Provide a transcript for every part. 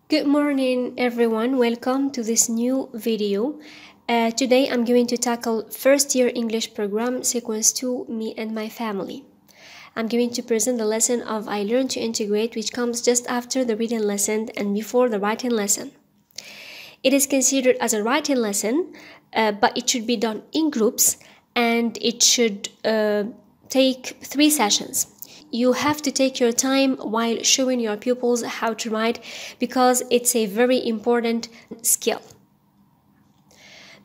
Good morning, everyone. Welcome to this new video. Today I'm going to tackle first year English program sequence 2, Me and My Family. I'm going to present the lesson of I Learn to Integrate, which comes just after the reading lesson and before the writing lesson. It is considered as a writing lesson, but it should be done in groups and it should take 3 sessions. You have to take your time while showing your pupils how to write because it's a very important skill.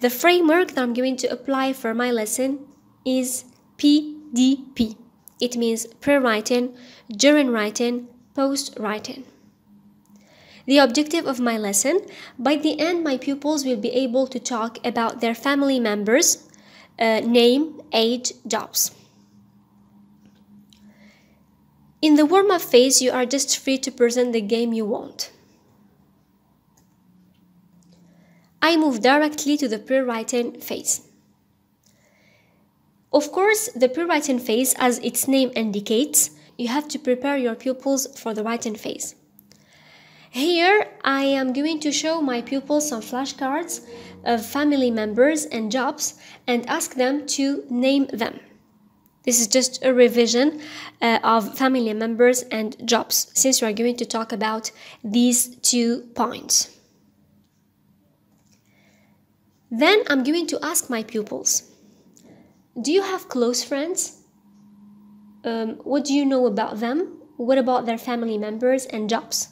The framework that I'm going to apply for my lesson is PDP. It means pre-writing, during writing, post-writing. The objective of my lesson, by the end my pupils will be able to talk about their family members, name, age, jobs. In the warm-up phase, you are just free to present the game you want. I move directly to the pre-writing phase. Of course, the pre-writing phase, as its name indicates, you have to prepare your pupils for the writing phase. Here, I am going to show my pupils some flashcards of family members and jobs and ask them to name them. This is just a revision of family members and jobs, since we are going to talk about these 2 points. Then I'm going to ask my pupils, do you have close friends? What do you know about them? What about their family members and jobs?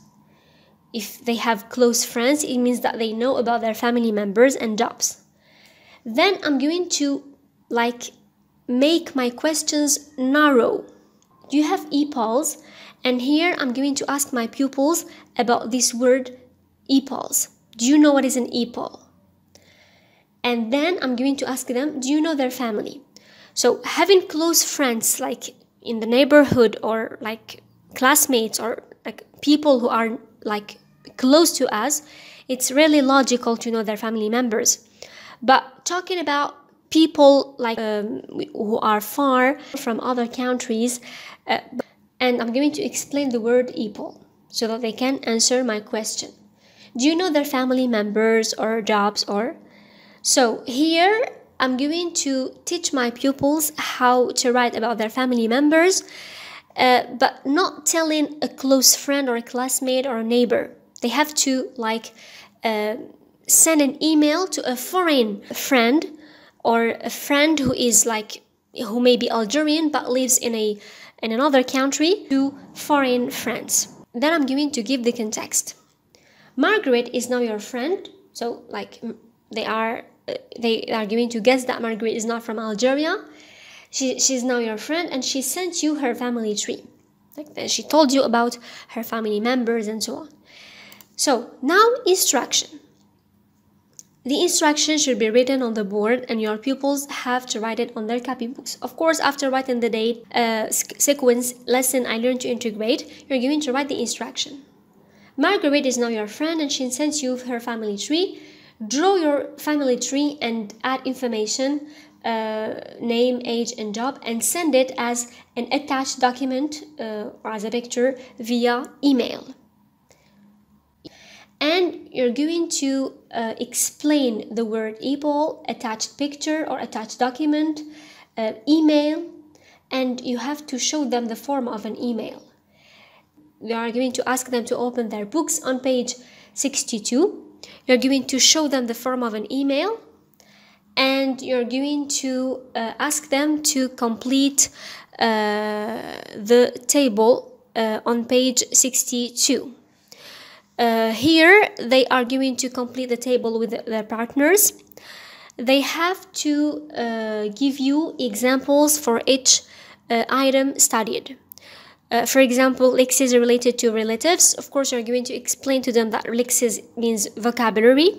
If they have close friends, it means that they know about their family members and jobs. Then I'm going to make my questions narrow. Do you have EPALs? And here I'm going to ask my pupils about this word EPALs. Do you know what is an EPAL? And then I'm going to ask them, do you know their family? So having close friends like in the neighborhood or like classmates or like people who are like close to us, it's really logical to know their family members. But talking about people like who are far from other countries, and I'm going to explain the word EPAL so that they can answer my question. Do you know their family members or jobs or? So here I'm going to teach my pupils how to write about their family members, but not telling a close friend or a classmate or a neighbor. They have to send an email to a foreign friend or a friend who may be Algerian but lives in another country, to foreign friends. Then I'm going to give the context. Margaret is now your friend, so they are going to guess that Margaret is not from Algeria. She's now your friend and she sent you her family tree. She told you about her family members and so on. So now instruction. The instruction should be written on the board and your pupils have to write it on their copybooks. Of course, after writing the date, sequence, lesson, I Learn to Integrate, you're going to write the instruction. Margaret is now your friend and she sends you her family tree. Draw your family tree and add information, name, age, and job, and send it as an attached document or as a picture via email. And you're going to explain the word EPAL, attached picture or attached document, email, and you have to show them the form of an email. We are going to ask them to open their books on page 62. You're going to show them the form of an email, and you're going to ask them to complete the table on page 62. Here they are going to complete the table with their partners. They have to give you examples for each item studied. For example, lexis related to relatives. Of course, you're going to explain to them that lexis means vocabulary.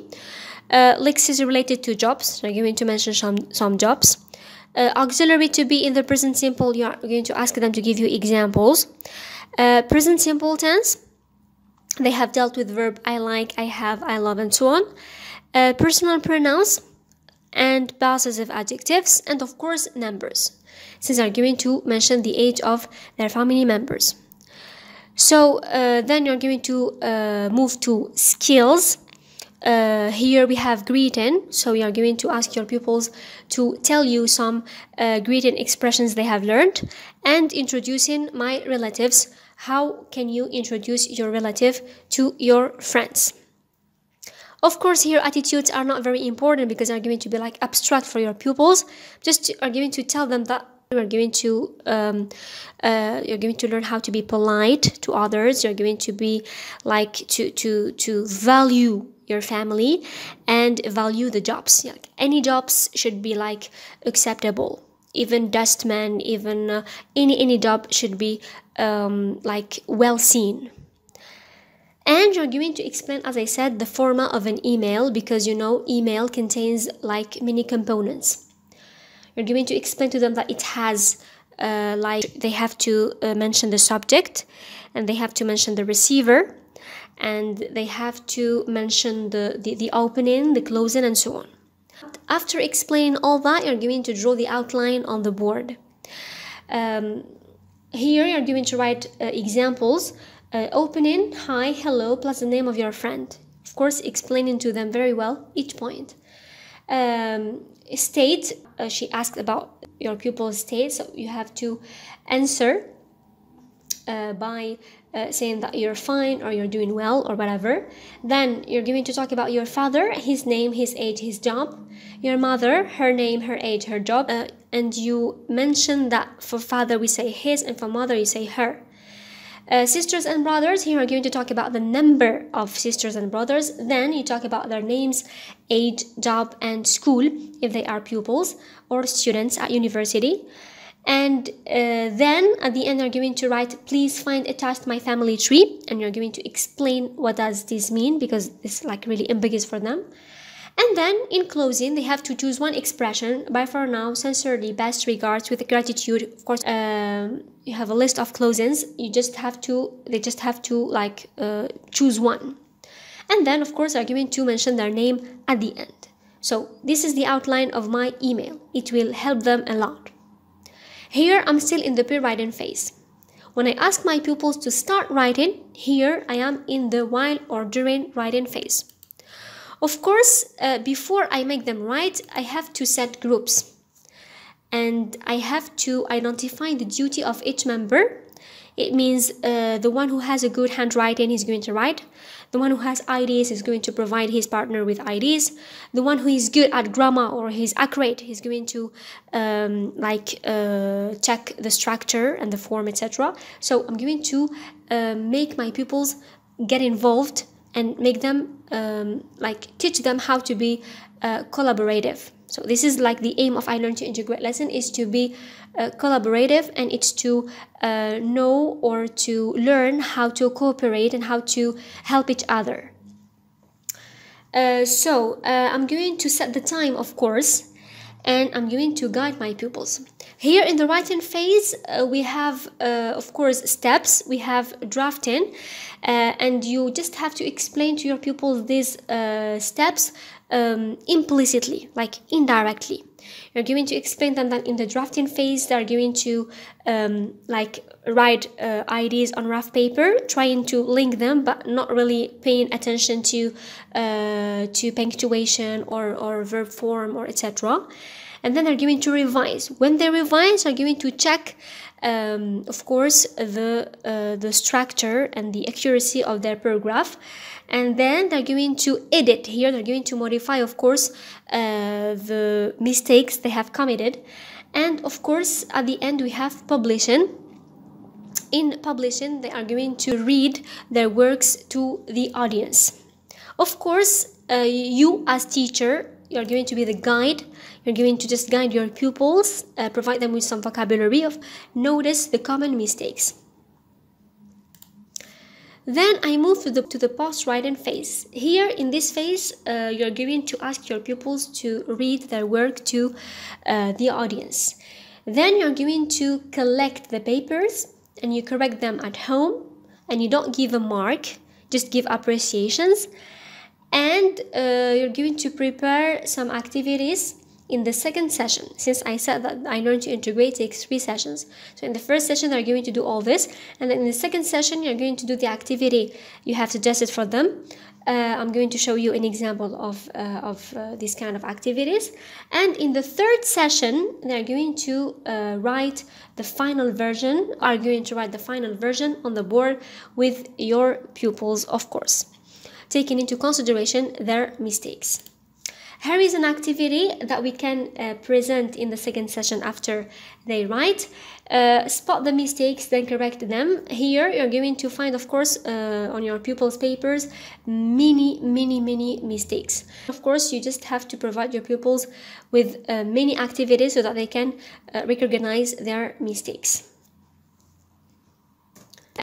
Lexis related to jobs. You're going to mention some jobs. Auxiliary to be in the present simple. You are going to ask them to give you examples. Present simple tense. They have dealt with verb I like, I have, I love, and so on. Personal pronouns and possessive adjectives, and of course numbers, since they are going to mention the age of their family members. So then you're going to move to skills. Here we have greeting, so you are going to ask your pupils to tell you some greeting expressions they have learned. And introducing my relatives, how can you introduce your relative to your friends? Of course, here attitudes are not very important because they are going to be like abstract for your pupils. Just are going to tell them that you're going to learn how to be polite to others. You're going to be like to value your family and value the jobs. Like any jobs should be like acceptable. Even dustman, even any job should be like well seen. And you're going to explain, as I said, the format of an email, because you know email contains like many components. You're going to explain to them that it has like they have to mention the subject, and they have to mention the receiver, and they have to mention the opening, the closing, and so on. After explaining all that, you're going to draw the outline on the board. Here you're going to write examples. Opening, hi, hello, plus the name of your friend. Of course, explaining to them very well each point. State, she asked about your pupil's state, so you have to answer by saying that you're fine or you're doing well or whatever. Then you're going to talk about your father, his name, his age, his job. Your mother, her name, her age, her job. And you mention that for father we say his, and for mother you say her. Sisters and brothers, here we're going to talk about the number of sisters and brothers. Then you talk about their names, age, job, and school, if they are pupils or students at university. And then at the end you're going to write, please find attached my family tree, and you're going to explain what does this mean, because it's like really ambiguous for them. And then in closing, they have to choose one expression. Bye for now, sincerely, best regards, with gratitude. Of course, you have a list of closings. They just have to like choose one. And then, of course, they're going to mention their name at the end. So this is the outline of my email. It will help them a lot. Here, I'm still in the pre-writing phase. When I ask my pupils to start writing, here I am in the while or during writing phase. Of course, before I make them write, I have to set groups, and I have to identify the duty of each member. It means the one who has a good handwriting is going to write. The one who has ideas is going to provide his partner with ideas. The one who is good at grammar or he's accurate, he's going to check the structure and the form, etc. So I'm going to make my pupils get involved and make them teach them how to be collaborative. So this is like the aim of I Learn to Integrate lesson, is to be collaborative, and it's to know or to learn how to cooperate and how to help each other. I'm going to set the time, of course, and I'm going to guide my pupils. Here in the writing phase, we have, of course, steps. We have drafting, and you just have to explain to your pupils these steps implicitly, like indirectly. You're going to explain them that in the drafting phase, they're going to write ideas on rough paper, trying to link them, but not really paying attention to punctuation or verb form or etc. And then they're going to revise. When they revise, they're going to check, of course, the structure and the accuracy of their paragraph. And then they're going to edit. Here they're going to modify, of course, the mistakes they have committed. And of course, at the end we have publishing. In publishing, they are going to read their works to the audience. Of course, you as teacher, you're going to be the guide. You're going to just guide your pupils, provide them with some vocabulary of notice the common mistakes. Then I move to the post-writing phase. Here in this phase, you're going to ask your pupils to read their work to the audience. Then you're going to collect the papers and you correct them at home, and you don't give a mark, just give appreciations. And you're going to prepare some activities in the second session, since I said that I learned to integrate takes 3 sessions. So in the first session, they're going to do all this, and then in the second session, you're going to do the activity you have suggested for them. I'm going to show you an example of these kind of activities. And in the third session, they're going to write the final version, on the board with your pupils, of course, taking into consideration their mistakes. Here is an activity that we can present in the second session after they write. Spot the mistakes, then correct them. Here you're going to find, of course, on your pupils' papers, many mistakes. Of course, you just have to provide your pupils with many activities so that they can recognize their mistakes.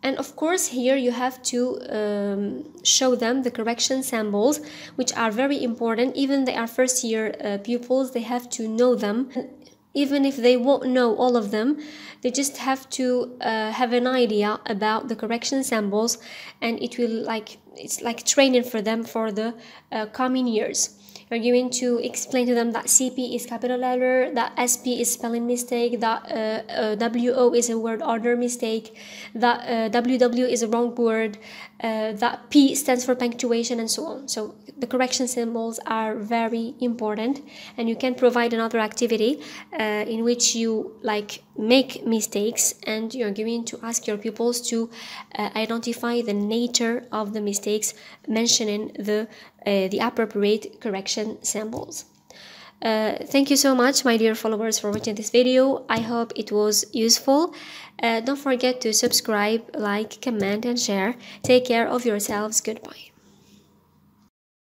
And of course, here you have to show them the correction symbols, which are very important. Even they are first year pupils, they have to know them. Even if they won't know all of them, they just have to have an idea about the correction symbols, and it's like training for them for the coming years. You're going to explain to them that CP is capital letter, that SP is spelling mistake, that WO is a word order mistake, that WW is a wrong word, that P stands for punctuation, and so on. So the correction symbols are very important, and you can provide another activity in which you make mistakes, and you're going to ask your pupils to identify the nature of the mistakes, mentioning the appropriate correction symbols. Thank you so much, my dear followers, for watching this video. I hope it was useful. Don't forget to subscribe, like, comment, and share. Take care of yourselves. Goodbye.